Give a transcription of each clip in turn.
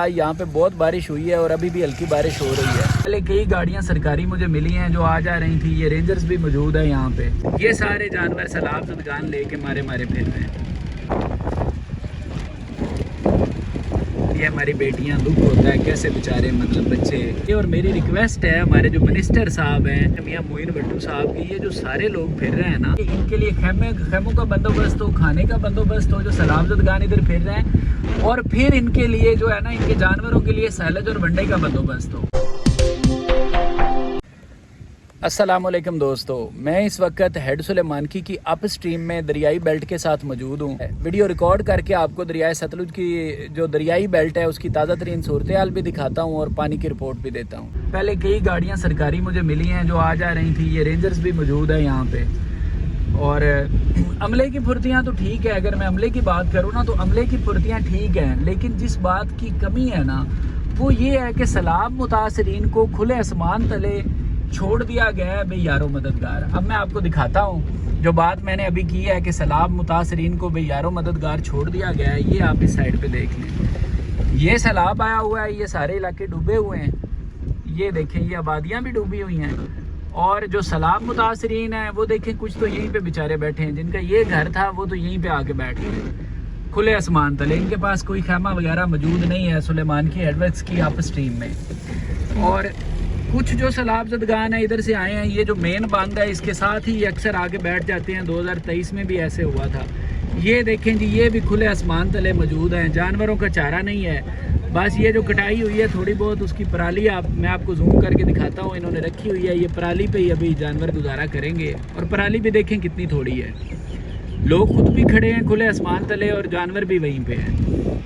यहाँ पे बहुत बारिश हुई है और अभी भी हल्की बारिश हो रही है। पहले कई गाड़ियाँ सरकारी मुझे मिली हैं जो आ जा रही थी। ये रेंजर्स भी मौजूद है यहाँ पे। ये सारे जानवर सैलाब ज़दगान लेके मारे मारे फिर रहे हैं। ये हमारी बेटियाँ, दुख होता है कैसे बेचारे मतलब बच्चे। ये और मेरी रिक्वेस्ट है हमारे जो मिनिस्टर साहब हैं मियां मोइन भट्टू साहब की, ये जो सारे लोग फिर रहे हैं ना, इनके लिए खैमों का बंदोबस्त हो, खाने का बंदोबस्त हो, जो सैलाब ज़दगान इधर फिर रहे हैं, और फिर इनके लिए जो है ना, इनके जानवरों के लिए सैलज और वनडे का बंदोबस्त हो। अस्सलामुअलैकुम दोस्तों, मैं इस वक्त हेड सुलेमानकी की अप स्ट्रीम में दरियाई बेल्ट के साथ मौजूद हूँ। वीडियो रिकॉर्ड करके आपको दरियाई सतलुज की जो दरियाई बेल्ट है उसकी ताज़ा तरीन सूरत हाल भी दिखाता हूँ और पानी की रिपोर्ट भी देता हूँ। पहले कई गाड़ियाँ सरकारी मुझे मिली हैं जो आ जा रही थी। ये रेंजर्स भी मौजूद है यहाँ पे। और अमले की फुर्तियाँ तो ठीक है, अगर मैं अमले की बात करूँ ना तो अमले की फुर्तियाँ ठीक हैं, लेकिन जिस बात की कमी है ना वो ये है कि सैलाब मुतासरीन को खुले आसमान तले छोड़ दिया गया है। भाई यारो मददगार, अब मैं आपको दिखाता हूँ जो बात मैंने अभी की है कि सैलाब मुतासरीन को भाई यारो मददगार छोड़ दिया गया है। ये आप इस साइड पे देख लें, ये सैलाब आया हुआ है, ये सारे इलाके डूबे हुए हैं। ये देखें, ये आबादियाँ भी डूबी हुई हैं। और जो सैलाब मुतासरीन हैं वो देखें, कुछ तो यहीं पे बेचारे बैठे हैं, जिनका ये घर था वो तो यहीं पे आके बैठ गए खुले आसमान तले। इनके पास कोई खैमा वगैरह मौजूद नहीं है सुलेमानकी हेडवर्क्स की अप स्ट्रीम में। और कुछ जो सैलाब ज़दगान है इधर से आए हैं, ये जो मेन बांध है इसके साथ ही अक्सर आके बैठ जाते हैं। 2023 में भी ऐसे हुआ था। ये देखें जी, ये भी खुले आसमान तले मौजूद हैं। जानवरों का चारा नहीं है, बस ये जो कटाई हुई है थोड़ी बहुत उसकी पराली मैं आपको जूम करके दिखाता हूँ, इन्होंने रखी हुई है। ये पराली पे ही अभी जानवर गुजारा करेंगे। और पराली भी देखें कितनी थोड़ी है। लोग खुद भी खड़े हैं खुले आसमान तले और जानवर भी वहीं पे हैं,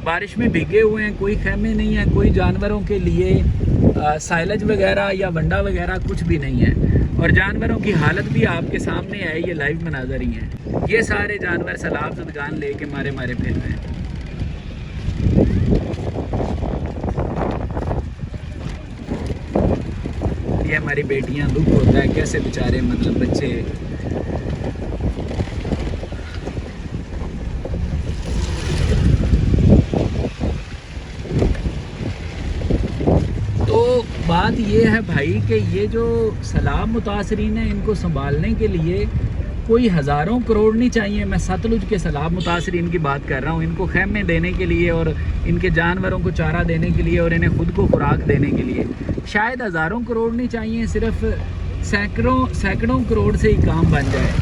बारिश में भीगे हुए हैं। कोई खैमे नहीं है, कोई जानवरों के लिए साइलेज वगैरह या वंडा वगैरह कुछ भी नहीं है। और जानवरों की हालत भी आपके सामने है, ये लाइव मनाजर ही है। ये सारे जानवर सैलाब ज़दगान लेके मारे मारे फिर रहे हैं। ये हमारी बेटियां, दुख होता है कैसे बेचारे मतलब बच्चे। तो बात ये है भाई कि ये जो सैलाब मुतासरीन है इनको संभालने के लिए कोई हज़ारों करोड़ नहीं चाहिए। मैं सतलुज के सैलाब मुतासरीन की बात कर रहा हूँ। इनको खैमे देने के लिए और इनके जानवरों को चारा देने के लिए और इन्हें खुद को खुराक देने के लिए शायद हज़ारों करोड़ नहीं चाहिए, सिर्फ सैकड़ों करोड़ से ही काम बन जाए।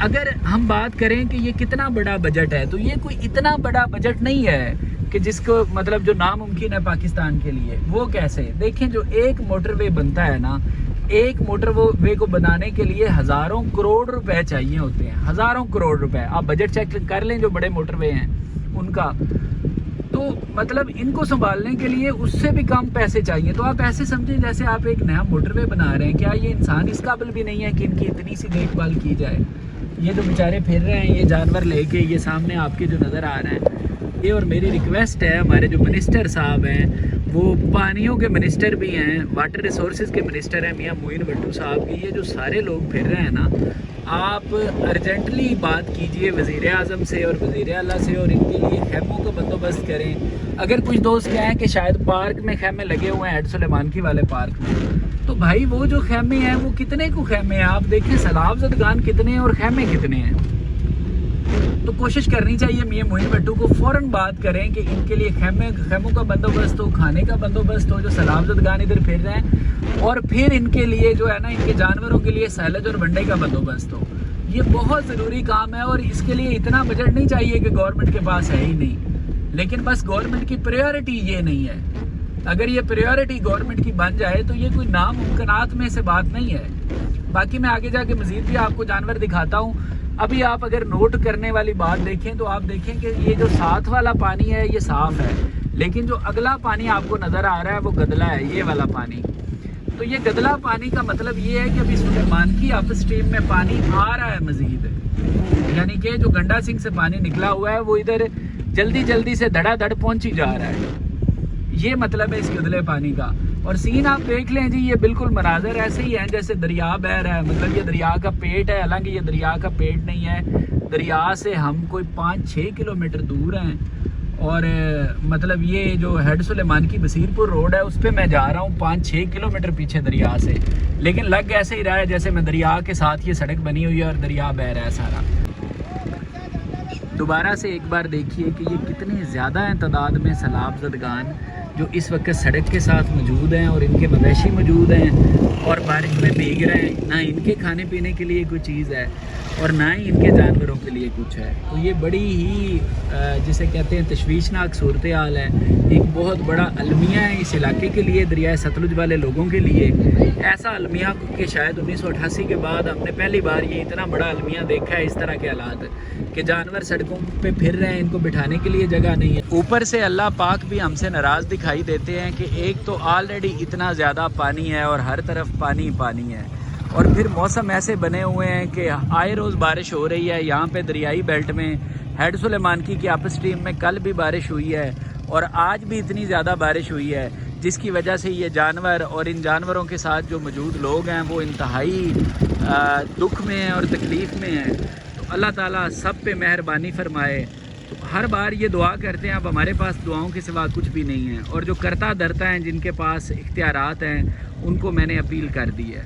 अगर हम बात करें कि ये कितना बड़ा बजट है, तो ये कोई इतना बड़ा बजट नहीं है कि जिसको मतलब जो नामुमकिन है पाकिस्तान के लिए। वो कैसे देखें, जो एक मोटरवे बनता है ना, एक मोटरवे को बनाने के लिए हज़ारों करोड़ रुपए चाहिए होते हैं, हज़ारों करोड़ रुपए। आप बजट चेक कर लें जो बड़े मोटरवे हैं उनका, तो मतलब इनको संभालने के लिए उससे भी कम पैसे चाहिए। तो आप ऐसे समझें जैसे आप एक नया मोटरवे बना रहे हैं। क्या ये इंसान इस काबिल भी नहीं है कि इनकी इतनी सी देखभाल की जाए? ये जो बेचारे फिर रहे हैं ये जानवर लेके, ये सामने आपके जो नज़र आ रहे हैं, ये और मेरी रिक्वेस्ट है हमारे जो मिनिस्टर साहब हैं, वो पानियों के मिनिस्टर भी हैं, वाटर रिसोर्सेज के मिनिस्टर हैं मियां मोइन भट्टू साहब की। ये जो सारे लोग फिर रहे हैं ना, आप अर्जेंटली बात कीजिए वज़ीर आज़म से और वज़ीर आला से और इनके लिए खैमों का बंदोबस्त करें। अगर कुछ दोस्त कहें कि शायद पार्क में खैमे लगे हुए हैं, हेड सुलेमानकी वाले पार्क में, तो भाई वो जो खैमे हैं वो कितने को खैमे हैं आप देखें, सैलाब ज़दगान कितने हैं और खैमे कितने हैं। तो कोशिश करनी चाहिए मियां मोइन भट्टू को, फ़ौरन बात करें कि इनके लिए खैमों का बंदोबस्त हो, खाने का बंदोबस्त हो, जो सैलाब ज़दगान इधर फिर रहे हैं, और फिर इनके लिए जो है ना, इनके जानवरों के लिए सैलज और वनडे का बंदोबस्त हो। ये बहुत ज़रूरी काम है और इसके लिए इतना बजट नहीं चाहिए कि गवर्नमेंट के पास है ही नहीं, लेकिन बस गवर्नमेंट की प्रायोरिटी ये नहीं है। अगर ये प्रायोरिटी गवर्नमेंट की बन जाए तो ये कोई नामुमकिनात में से बात नहीं है। बाकी मैं आगे जाके मज़ीद भी आपको जानवर दिखाता हूँ। अभी आप अगर नोट करने वाली बात देखें तो आप देखें कि ये जो साथ वाला पानी है ये साफ़ है, लेकिन जो अगला पानी आपको नज़र आ रहा है वो गदला है, ये वाला पानी। तो ये गदला पानी का मतलब ये है कि अभी सुलेमानकी अप स्ट्रीम में पानी आ रहा है मज़ीद, यानी कि जो गंडा सिंह से पानी निकला हुआ है वो इधर जल्दी जल्दी से धड़ाधड़ पहुँच ही जा रहा है। ये मतलब है इस गदले पानी का। और सीन आप देख लें जी, ये बिल्कुल मनाजर ऐसे ही हैं जैसे दरिया बह रहा है। मतलब ये दरिया का पेट है, हालांकि ये दरिया का पेट नहीं है। दरिया से हम कोई 5-6 किलोमीटर दूर हैं اور مطلب یہ جو ہیڈ سلیمان کی بصیر پور روڈ ہے اس پہ میں جا رہا ہوں 5-6 کلومیٹر پیچھے دریا سے، لیکن لگ ایسے ہی رہا ہے جیسے میں دریا کے ساتھ یہ سڑک بنی ہوئی ہے اور دریا بہہ رہا ہے سارا۔ دوبارہ سے ایک بار دیکھیے کہ یہ کتنے زیادہ ہیں تعداد میں سیلاب زدگان جو اس وقت سڑک کے ساتھ موجود ہیں، اور ان کے مویشی موجود ہیں اور بارش میں بھیگ رہے ہیں۔ نہ ان کے کھانے پینے کے لیے کوئی چیز ہے اور نہ ہی ان کے جانوروں کے لیے کچھ ہے۔ تو یہ بڑی ہی جسے کہتے ہیں تشویشناک صورتحال ہے، ایک بہت بڑا المیہ ہے اس علاقے کے لیے، دریائے ستلج والے لوگوں کے لیے۔ ایسا المیہ کہ شاید 1988 کے بعد ہم نے پہلی بار یہ اتنا بڑا المیہ دیکھا ہے، اس طرح کے حالات کہ جانور سڑکوں پہ پھر رہے ہیں، ان کو بٹھانے کے لیے جگہ نہیں ہے۔ اوپر سے اللہ پاک بھی ہم سے ناراض دکھائی دیتے ہیں کہ ایک تو آلریڈی اتنا زیادہ پانی ہے اور ہر طرف پانی پانی ہے، اور پھر موسم ایسے بنے ہوئے ہیں کہ آئے روز بارش ہو رہی ہے۔ یہاں پہ دریائی بیلٹ میں ہیڈ سلیمان کی اپ اسٹریم میں کل بھی بارش ہوئی ہے اور آج بھی اتنی زیادہ بارش ہوئی ہے، جس کی وجہ سے یہ جانور اور ان جانوروں کے ساتھ جو موجود لوگ ہیں وہ انتہائی دکھ میں ہیں اور تکلیف میں ہیں۔ تو اللہ تعالیٰ سب پہ مہربانی فرمائے۔ تو ہر بار یہ دعا کرتے ہیں، اب ہمارے پاس دعاؤں کے سوا کچھ بھی نہیں ہے، اور جو کرتا دھرتا ہیں، جن کے پاس اختیارات ہیں، ان کو میں نے اپیل کر دی ہے۔